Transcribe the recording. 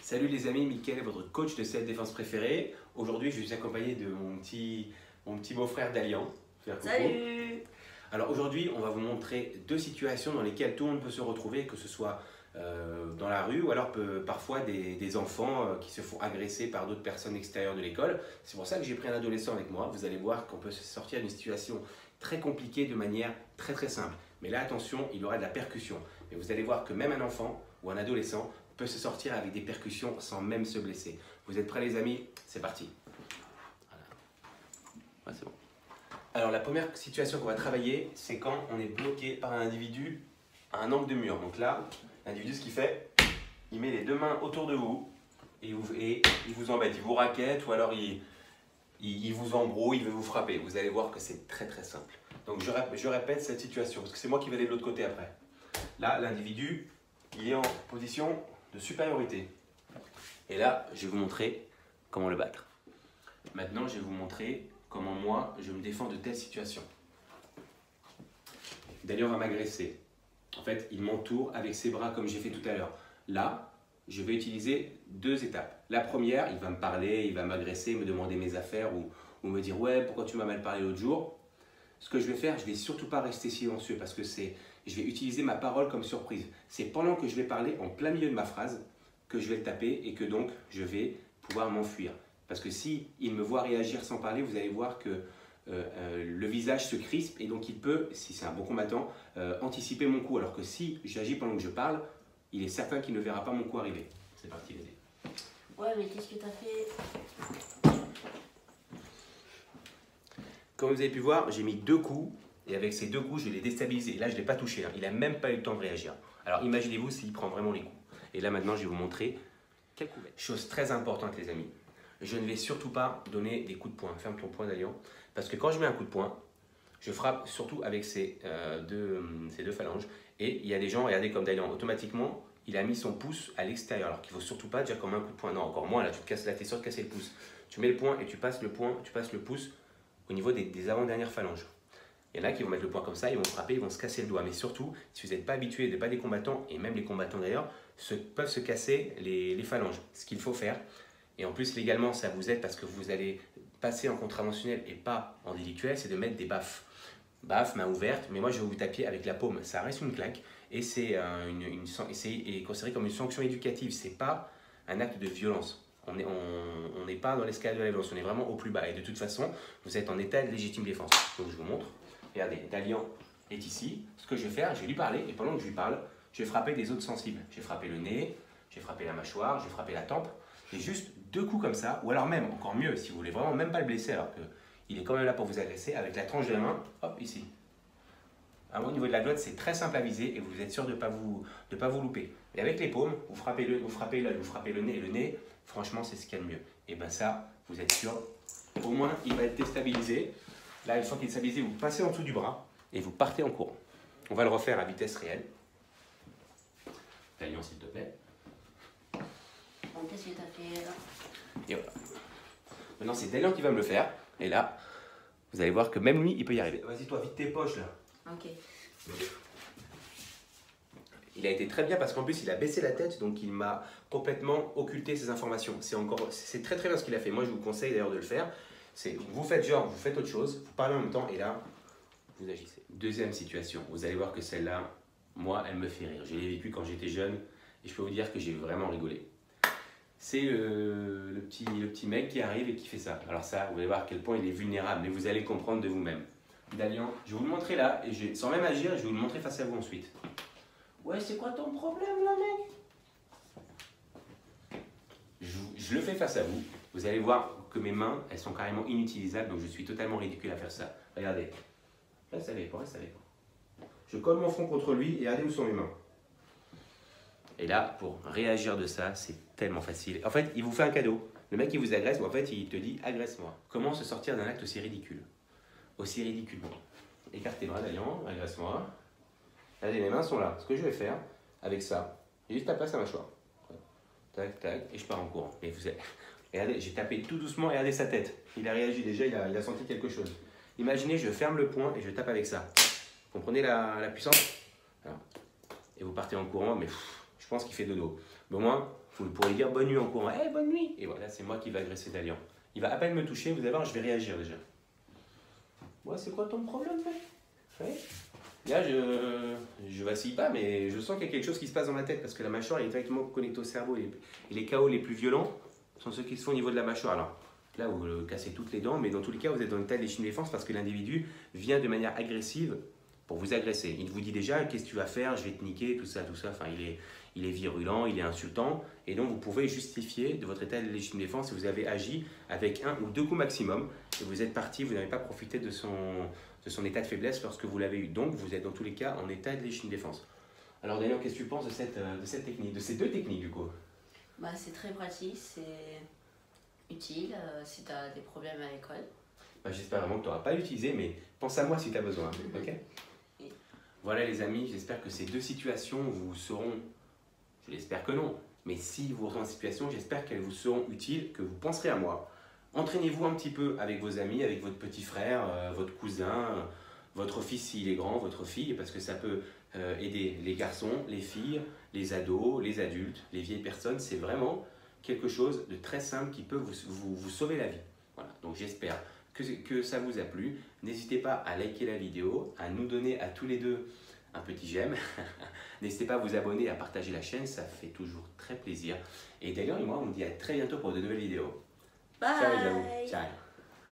Salut les amis, Mickaël, votre coach de self-défense préféré. Aujourd'hui, je suis accompagné de mon petit beau-frère Dalian. Salut! Alors aujourd'hui, on va vous montrer deux situations dans lesquelles tout le monde peut se retrouver, que ce soit dans la rue ou alors parfois des enfants qui se font agresser par d'autres personnes extérieures de l'école. C'est pour ça que j'ai pris un adolescent avec moi. Vous allez voir qu'on peut se sortir d'une situation très compliquée de manière très simple. Mais là, attention, il y aura de la percussion. Mais vous allez voir que même un enfant ou un adolescent peut se sortir avec des percussions sans même se blesser. Vous êtes prêts les amis? C'est parti. Voilà. Ouais, c'est bon. Alors la première situation qu'on va travailler, c'est quand on est bloqué par un individu à un angle de mur. Donc là, l'individu, ce qu'il fait, il met les deux mains autour de vous et il vous embête, il vous raquette ou alors il vous embrouille, il veut vous frapper. Vous allez voir que c'est très simple. Donc je répète cette situation parce que c'est moi qui vais aller de l'autre côté après. Là, l'individu, il est en position de supériorité. Et là, je vais vous montrer comment le battre. Maintenant, je vais vous montrer comment moi, je me défends de telles situations. Dalian va m'agresser. En fait, il m'entoure avec ses bras comme j'ai fait tout à l'heure. Là, je vais utiliser deux étapes. La première, il va me parler, il va m'agresser, me demander mes affaires ou me dire « Ouais, pourquoi tu m'as mal parlé l'autre jour ?» Ce que je vais faire, je ne vais surtout pas rester silencieux parce que je vais utiliser ma parole comme surprise. C'est pendant que je vais parler en plein milieu de ma phrase que je vais le taper et que donc je vais pouvoir m'enfuir. Parce que si il me voit réagir sans parler, vous allez voir que le visage se crispe et donc il peut, si c'est un bon combattant, anticiper mon coup. Alors que si j'agis pendant que je parle, il est certain qu'il ne verra pas mon coup arriver. C'est parti, vas-y. Ouais, mais qu'est-ce que t'as fait? Comme vous avez pu voir, j'ai mis deux coups et avec ces deux coups, je l'ai déstabilisé. Et là, je ne l'ai pas touché. Il n'a même pas eu le temps de réagir. Alors imaginez-vous s'il prend vraiment les coups. Et là, maintenant, je vais vous montrer quel coup. Chose très importante, les amis. Je ne vais surtout pas donner des coups de poing. Ferme ton poing, Dalian. Parce que quand je mets un coup de poing, je frappe surtout avec ces deux phalanges. Et il y a des gens, regardez comme Dalian, automatiquement, il a mis son pouce à l'extérieur. Alors qu'il ne faut surtout pas dire comme un coup de poing. Non, encore moins, là, tu te casses la tête, sûr de casser le pouce. Tu mets le poing et tu passes le pouce au niveau des avant-dernières phalanges. Il y en a qui vont mettre le poing comme ça, ils vont frapper, ils vont se casser le doigt. Mais surtout, si vous n'êtes pas habitué, pas des combattants, et même les combattants d'ailleurs, peuvent se casser les phalanges. Ce qu'il faut faire, et en plus légalement ça vous aide parce que vous allez passer en contraventionnel et pas en délictuel, c'est de mettre des baffes. Baffes, main ouverte, mais moi je vais vous taper avec la paume. Ça reste une claque et c'est considéré comme une sanction éducative. C'est pas un acte de violence. On n'est pas dans l'escalade de la violence, on est vraiment au plus bas. Et de toute façon, vous êtes en état de légitime défense. Donc je vous montre. Regardez, Dalian est ici. Ce que je vais faire, je vais lui parler. Et pendant que je lui parle, je vais frapper des zones sensibles. Je vais frapper le nez, je vais frapper la mâchoire, je vais frapper la tempe. Et juste deux coups comme ça. Ou alors même, encore mieux, si vous voulez vraiment même pas le blesser, alors qu'il est quand même là pour vous agresser, avec la tranche de la main, hop, ici. Au niveau de la glotte, c'est très simple à viser et vous êtes sûr de ne pas vous louper. Et avec les paumes, vous frappez l'œil, vous frappez le nez. Et le nez, franchement, c'est ce qu'il y a de mieux. Et bien ça, vous êtes sûr, au moins, il va être déstabilisé. Là, une fois qu'il est stabilisé, vous passez en dessous du bras et vous partez en courant. On va le refaire à vitesse réelle. Dalian, s'il te plaît. Qu'est-ce que t'as fait là? Et voilà. Maintenant, c'est Dalian qui va me le faire. Et là, vous allez voir que même lui, il peut y arriver. Vas-y, toi, vite tes poches, là. Ok. Il a été très bien parce qu'en plus, il a baissé la tête, donc il m'a complètement occulté ces informations. C'est très bien ce qu'il a fait. Moi, je vous conseille d'ailleurs de le faire. Vous faites genre, vous faites autre chose, vous parlez en même temps, et là, vous agissez. Deuxième situation. Vous allez voir que celle-là, moi, elle me fait rire. Je l'ai vécue quand j'étais jeune, et je peux vous dire que j'ai vraiment rigolé. C'est le petit mec qui arrive et qui fait ça. Alors ça, vous allez voir à quel point il est vulnérable, mais vous allez comprendre de vous-même. Dalian, je vais vous le montrer là, et sans même agir, je vais vous le montrer face à vous ensuite. Ouais, c'est quoi ton problème là, mec? Je le fais face à vous. Vous allez voir que mes mains, elles sont carrément inutilisables, donc je suis totalement ridicule à faire ça. Regardez. Reste avec moi, reste avec moi. Je colle mon front contre lui et regardez où sont mes mains. Et là, pour réagir de ça, c'est tellement facile. En fait, il vous fait un cadeau. Le mec, il vous agresse, ou en fait, il te dit « agresse-moi ». Comment se sortir d'un acte aussi ridicule? Aussi ridiculement. Écarte tes bras, Dalian, agresse-moi. Regardez, mes mains sont là. Ce que je vais faire avec ça, j'ai juste tapé sa mâchoire. Tac, tac, et je pars en courant. Et vous avez... Regardez, j'ai tapé tout doucement, regardez sa tête. Il a réagi déjà, il a senti quelque chose. Imaginez, je ferme le poing et je tape avec ça. Vous comprenez la puissance? Alors, et vous partez en courant, mais je pense qu'il fait dodo. Mais au moins, vous pourrez dire bonne nuit en courant. Eh, bonne nuit. Et voilà, c'est moi qui vais agresser Dalian. Il va à peine me toucher, vous allez voir, je vais réagir déjà. Ouais, c'est quoi ton problème, mec? Ouais. Là, je vacille pas, mais je sens qu'il y a quelque chose qui se passe dans ma tête parce que la mâchoire est directement connectée au cerveau. Et les KO les plus violents sont ceux qui se font au niveau de la mâchoire. Alors, là, vous cassez toutes les dents, mais dans tous les cas, vous êtes dans une état de légitime défense parce que l'individu vient de manière agressive pour vous agresser. Il vous dit déjà, qu'est-ce que tu vas faire, je vais te niquer, tout ça, tout ça. Enfin, il est virulent, il est insultant. Et donc, vous pouvez justifier de votre état de légitime défense si vous avez agi avec 1 ou 2 coups maximum et vous êtes parti, vous n'avez pas profité de son état de faiblesse lorsque vous l'avez eu. Donc, vous êtes dans tous les cas en état de légitime défense. Alors, Daniel, qu'est-ce que tu penses de cette technique, de ces 2 techniques du coup? Bah, c'est très pratique, c'est utile si tu as des problèmes à l'école. Bah, j'espère vraiment que tu n'auras pas utilisé, mais pense à moi si tu as besoin. Ok? Oui. Voilà les amis, j'espère que ces 2 situations vous seront, je l'espère que non, mais si vous retrouvez en situation, j'espère qu'elles vous seront utiles, que vous penserez à moi. Entraînez-vous un petit peu avec vos amis, avec votre petit frère, votre cousin, votre fils s'il est grand, votre fille, parce que ça peut aider les garçons, les filles, les ados, les adultes, les vieilles personnes. C'est vraiment quelque chose de très simple qui peut vous sauver la vie. Voilà, donc j'espère que ça vous a plu. N'hésitez pas à liker la vidéo, à nous donner à tous les deux un petit j'aime. N'hésitez pas à vous abonner, à partager la chaîne, ça fait toujours très plaisir. Et d'ailleurs, moi, on vous dit à très bientôt pour de nouvelles vidéos. Bye! Ciao les amis, ciao.